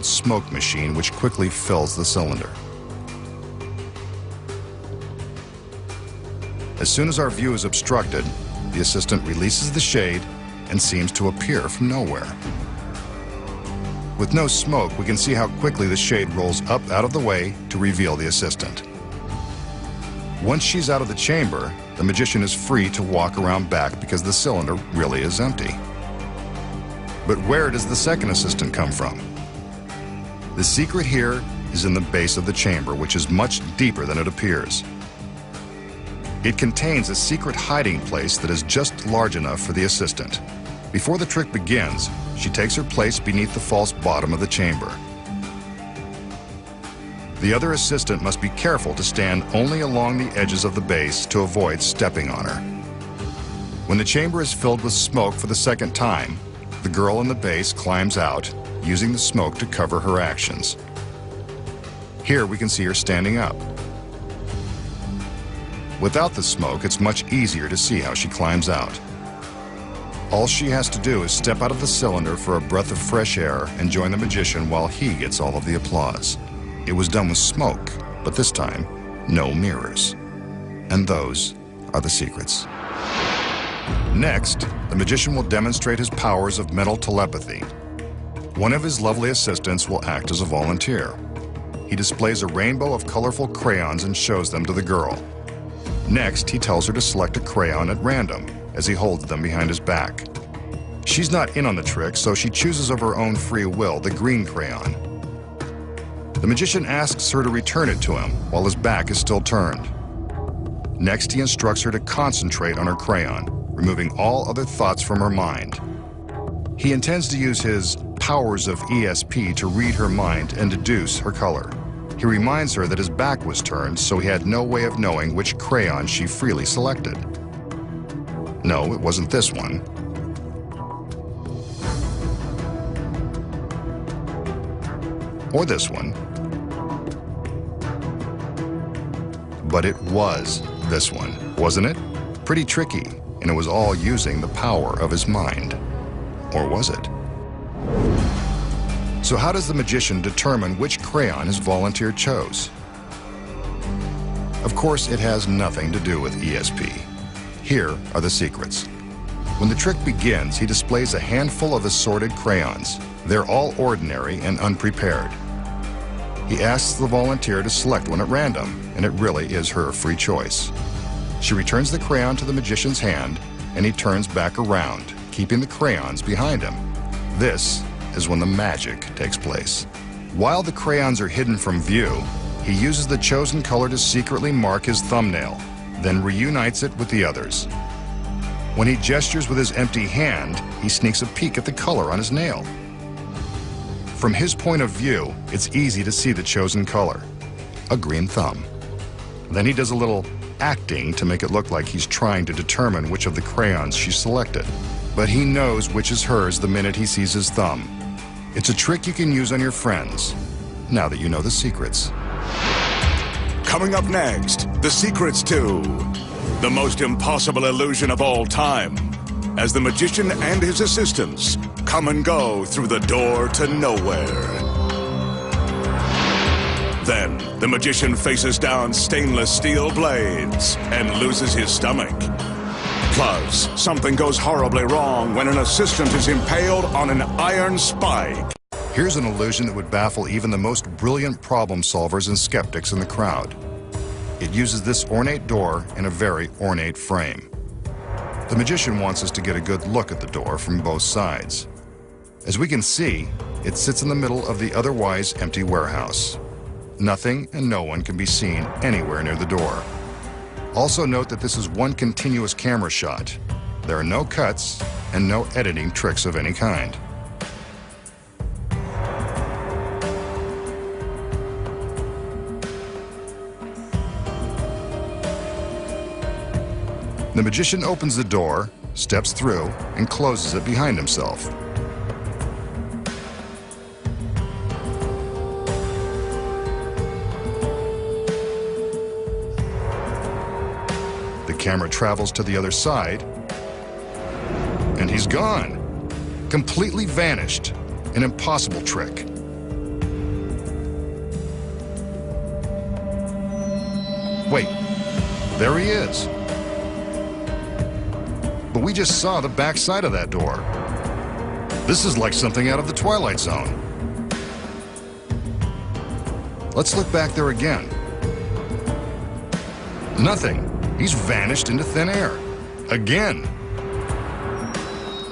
smoke machine which quickly fills the cylinder. As soon as our view is obstructed, the assistant releases the shade and seems to appear from nowhere. With no smoke, we can see how quickly the shade rolls up out of the way to reveal the assistant. Once she's out of the chamber, the magician is free to walk around back because the cylinder really is empty. But where does the second assistant come from? The secret here is in the base of the chamber, which is much deeper than it appears. It contains a secret hiding place that is just large enough for the assistant. Before the trick begins, she takes her place beneath the false bottom of the chamber. The other assistant must be careful to stand only along the edges of the base to avoid stepping on her. When the chamber is filled with smoke for the second time, the girl in the base climbs out, using the smoke to cover her actions. Here we can see her standing up. Without the smoke, it's much easier to see how she climbs out. All she has to do is step out of the cylinder for a breath of fresh air and join the magician while he gets all of the applause. It was done with smoke, but this time, no mirrors. And those are the secrets. Next, the magician will demonstrate his powers of mental telepathy. One of his lovely assistants will act as a volunteer. He displays a rainbow of colorful crayons and shows them to the girl. Next, he tells her to select a crayon at random as he holds them behind his back. She's not in on the trick, so she chooses of her own free will the green crayon. The magician asks her to return it to him while his back is still turned. Next, he instructs her to concentrate on her crayon, removing all other thoughts from her mind. He intends to use his powers of ESP to read her mind and deduce her color. He reminds her that his back was turned, so he had no way of knowing which crayon she freely selected. No, it wasn't this one. Or this one. But it was this one, wasn't it? Pretty tricky, and it was all using the power of his mind. Or was it? So how does the magician determine which crayon his volunteer chose? Of course, it has nothing to do with ESP. Here are the secrets. When the trick begins, he displays a handful of assorted crayons. They're all ordinary and unprepared. He asks the volunteer to select one at random, and it really is her free choice. She returns the crayon to the magician's hand, and he turns back around, keeping the crayons behind him. This is when the magic takes place. While the crayons are hidden from view, he uses the chosen color to secretly mark his thumbnail, then reunites it with the others. When he gestures with his empty hand, he sneaks a peek at the color on his nail. From his point of view, it's easy to see the chosen color, a green thumb. Then he does a little acting to make it look like he's trying to determine which of the crayons she selected. But he knows which is hers the minute he sees his thumb. It's a trick you can use on your friends, now that you know the secrets. Coming up next, the secrets to the most impossible illusion of all time, as the magician and his assistants come and go through the door to nowhere. Then, the magician faces down stainless steel blades and loses his stomach. Plus, something goes horribly wrong when an assistant is impaled on an iron spike. Here's an illusion that would baffle even the most brilliant problem solvers and skeptics in the crowd. It uses this ornate door in a very ornate frame. The magician wants us to get a good look at the door from both sides. As we can see, it sits in the middle of the otherwise empty warehouse. Nothing and no one can be seen anywhere near the door. Also note that this is one continuous camera shot. There are no cuts and no editing tricks of any kind. The magician opens the door, steps through, and closes it behind himself. The camera travels to the other side, and he's gone. Completely vanished. An impossible trick. Wait, there he is. But we just saw the back side of that door. This is like something out of the Twilight Zone. Let's look back there again. Nothing. He's vanished into thin air. Again.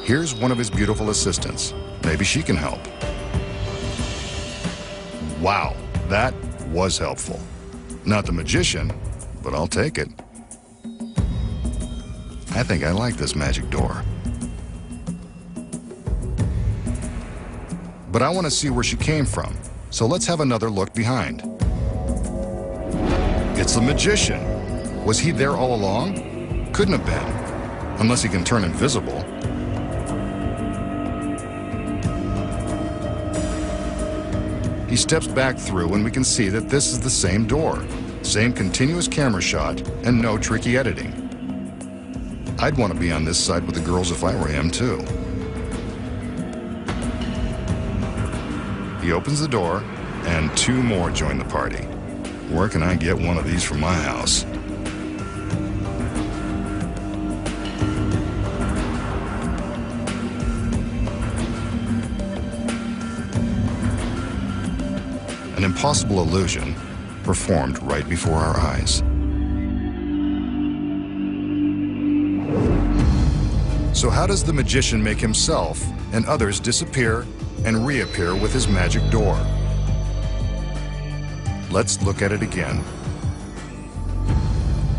Here's one of his beautiful assistants. Maybe she can help. Wow, that was helpful. Not the magician, but I'll take it. I think I like this magic door. But I want to see where she came from, so let's have another look behind. It's the magician. Was he there all along? Couldn't have been, unless he can turn invisible. He steps back through and we can see that this is the same door, same continuous camera shot, and no tricky editing. I'd want to be on this side with the girls if I were him, too. He opens the door, and two more join the party. Where can I get one of these from my house? An impossible illusion performed right before our eyes. So how does the magician make himself and others disappear and reappear with his magic door? Let's look at it again.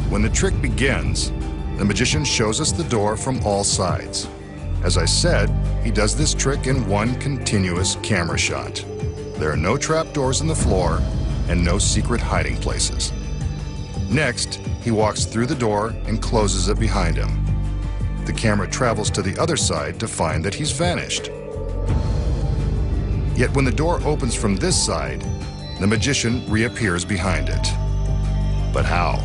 When the trick begins, the magician shows us the door from all sides. As I said, he does this trick in one continuous camera shot. There are no trapdoors in the floor and no secret hiding places. Next, he walks through the door and closes it behind him. The camera travels to the other side to find that he's vanished. Yet when the door opens from this side, the magician reappears behind it. But how?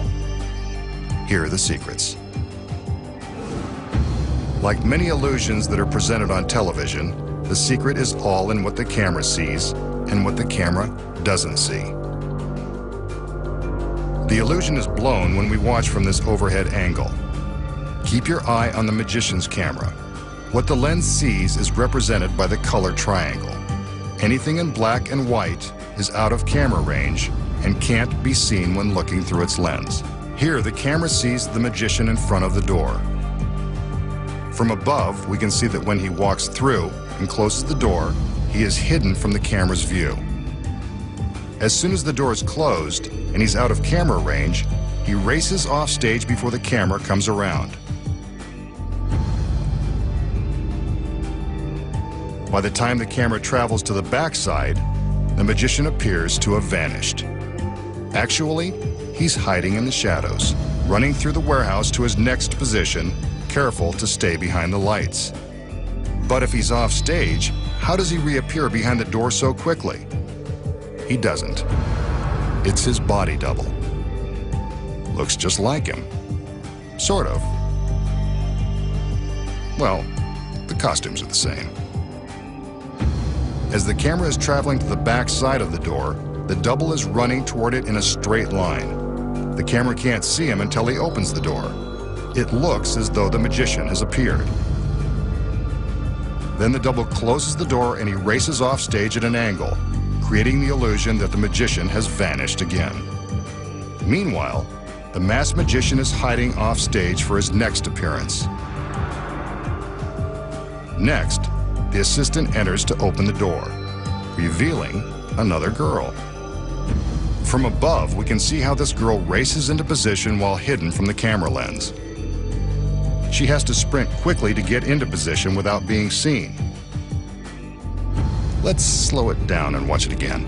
Here are the secrets. Like many illusions that are presented on television, the secret is all in what the camera sees and what the camera doesn't see. The illusion is blown when we watch from this overhead angle. Keep your eye on the magician's camera. What the lens sees is represented by the color triangle. Anything in black and white is out of camera range and can't be seen when looking through its lens. Here, the camera sees the magician in front of the door. From above, we can see that when he walks through and closes the door, he is hidden from the camera's view. As soon as the door is closed and he's out of camera range, he races off stage before the camera comes around. By the time the camera travels to the backside, the magician appears to have vanished. Actually, he's hiding in the shadows, running through the warehouse to his next position, careful to stay behind the lights. But if he's off stage, how does he reappear behind the door so quickly? He doesn't. It's his body double. Looks just like him. Sort of. Well, the costumes are the same. As the camera is traveling to the back side of the door, the double is running toward it in a straight line. The camera can't see him until he opens the door. It looks as though the magician has appeared. Then the double closes the door and he races off stage at an angle, creating the illusion that the magician has vanished again. Meanwhile, the masked magician is hiding off stage for his next appearance. Next, the assistant enters to open the door, revealing another girl. From above, we can see how this girl races into position while hidden from the camera lens. She has to sprint quickly to get into position without being seen. Let's slow it down and watch it again.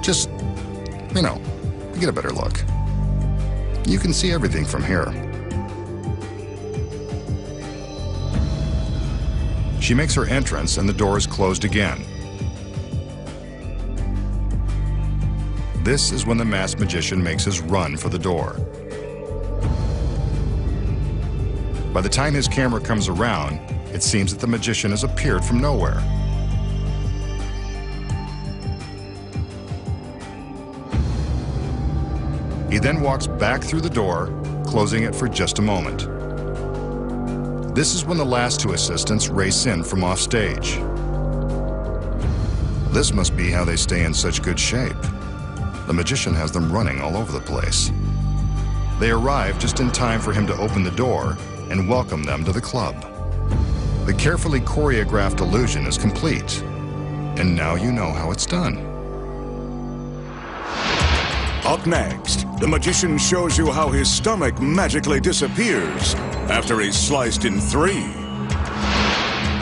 Just, to get a better look. You can see everything from here. She makes her entrance and the door is closed again. This is when the masked magician makes his run for the door. By the time his camera comes around, it seems that the magician has appeared from nowhere. He then walks back through the door, closing it for just a moment. This is when the last two assistants race in from offstage. This must be how they stay in such good shape. The magician has them running all over the place. They arrive just in time for him to open the door and welcome them to the club. The carefully choreographed illusion is complete, and now you know how it's done. Up next, the magician shows you how his stomach magically disappears after he's sliced in 3.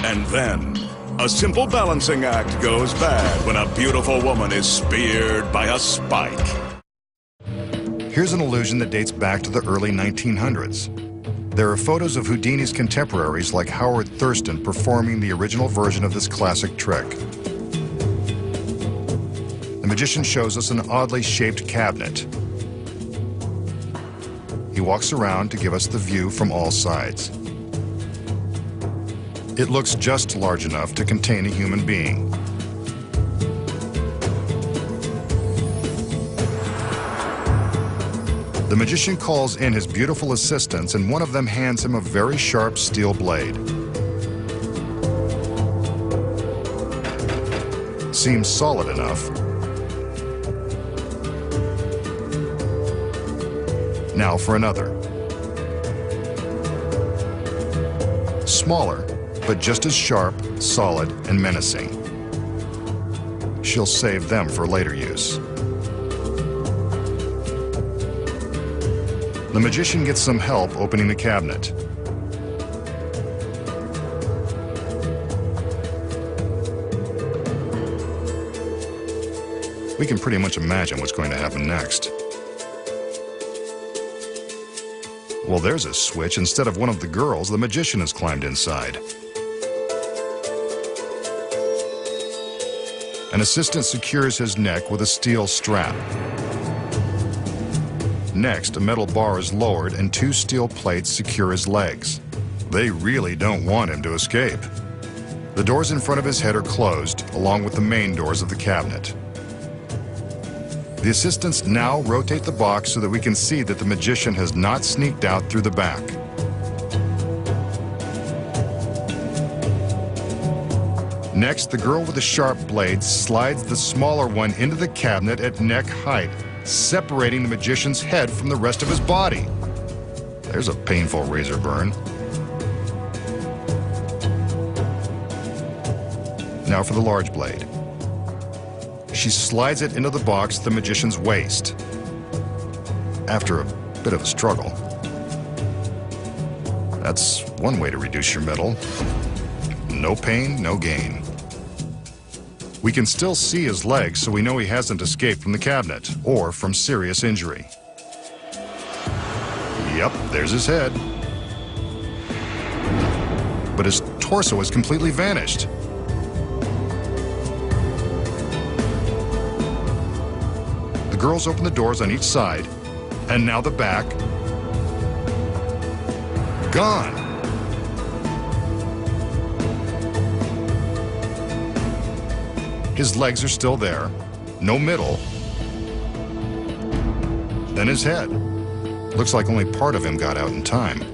And then, a simple balancing act goes bad when a beautiful woman is speared by a spike. Here's an illusion that dates back to the early 1900s. There are photos of Houdini's contemporaries like Howard Thurston performing the original version of this classic trick. The magician shows us an oddly shaped cabinet. He walks around to give us the view from all sides. It looks just large enough to contain a human being. The magician calls in his beautiful assistants, and one of them hands him a very sharp steel blade. Seems solid enough. Now for another. Smaller, but just as sharp, solid, and menacing. She'll save them for later use. The magician gets some help opening the cabinet. We can pretty much imagine what's going to happen next. Well, there's a switch. Instead of one of the girls, the magician has climbed inside. An assistant secures his neck with a steel strap. Next, a metal bar is lowered and 2 steel plates secure his legs. They really don't want him to escape. The doors in front of his head are closed, along with the main doors of the cabinet. The assistants now rotate the box so that we can see that the magician has not sneaked out through the back. Next, the girl with the sharp blade slides the smaller one into the cabinet at neck height, separating the magician's head from the rest of his body. There's a painful razor burn. Now for the large blade. She slides it into the box at the magician's waist. After a bit of a struggle. That's one way to reduce your metal. No pain, no gain. We can still see his legs, so we know he hasn't escaped from the cabinet or from serious injury. Yep, there's his head. But his torso has completely vanished. The girls open the doors on each side, and now the back. Gone. His legs are still there, no middle. Then his head. Looks like only part of him got out in time.